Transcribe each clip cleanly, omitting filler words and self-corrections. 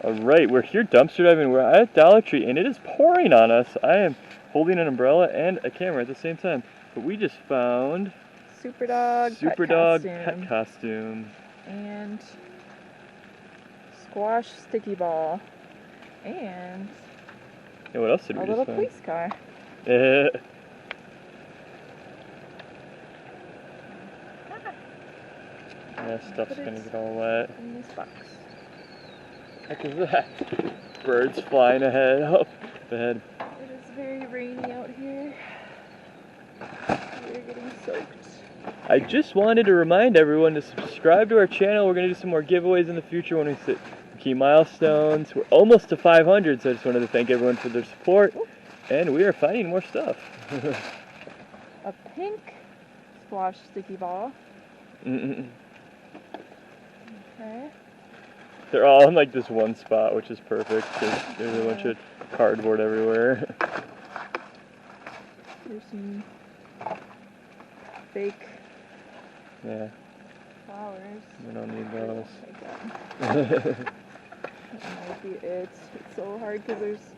Alright, we're here dumpster diving. We're at Dollar Tree and it is pouring on us. I am holding an umbrella and a camera at the same time. But we just found Superdog pet costume. and squash sticky ball and And what else did we a just little find? police car. Yeah, stuff's gonna get all wet. In this box. Heck is that? Birds flying ahead, up ahead. It is very rainy out here. We're getting soaked. I just wanted to remind everyone to subscribe to our channel. We're gonna do some more giveaways in the future when we hit key milestones. We're almost to 500, so I just wanted to thank everyone for their support. And we are finding more stuff. A pink squash sticky ball. Mm-mm. Okay. They're all in like this one spot, which is perfect because there's a bunch of cardboard everywhere. There's some fake flowers. We don't need those. That might be it. It's so hard because there's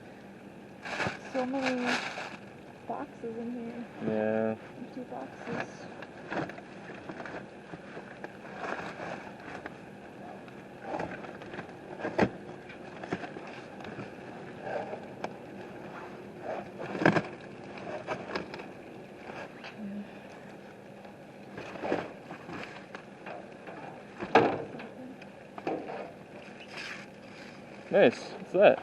so many boxes in here. Yeah. Empty boxes. Nice. What's that?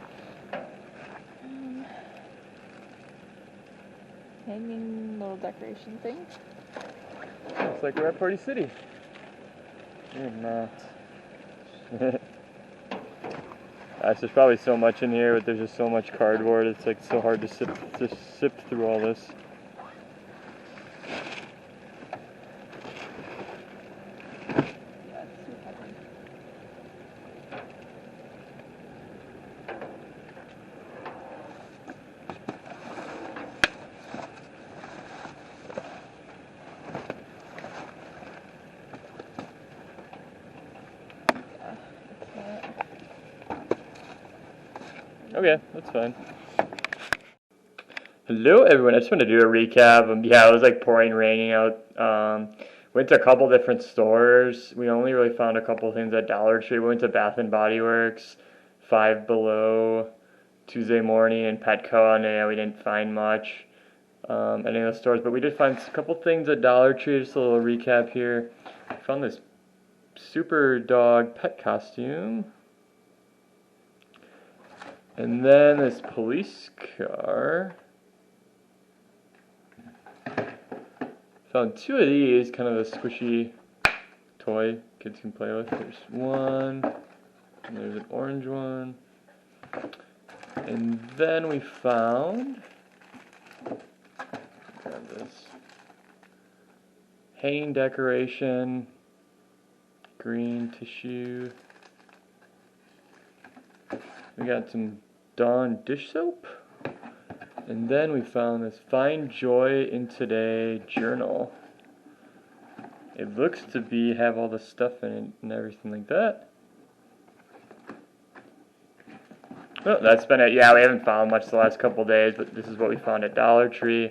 Hanging little decoration thing. Looks like we're at Party City. You're not. Gosh, there's probably so much in here, but there's just so much cardboard. It's like so hard to sift through all this. Okay, that's fine. Hello everyone, I just want to do a recap. Yeah, it was like pouring, raining out. Went to a couple different stores. We only really found a couple things at Dollar Tree. We went to Bath and Body Works, Five Below, Tuesday Morning, and Petco, and yeah, we didn't find much at any of those stores. But we did find a couple things at Dollar Tree. Just a little recap here. I found this Superdog pet costume. And then this police car. Found two of these, kind of a squishy toy kids can play with. There's one, and there's an orange one. And then we found, grab this, hanging decoration, green tissue. We got some Dawn dish soap. And then we found this Find Joy in Today journal. It looks to have all the stuff in it and everything like that. Oh, that's been it. Yeah, we haven't found much the last couple days, but this is what we found at Dollar Tree.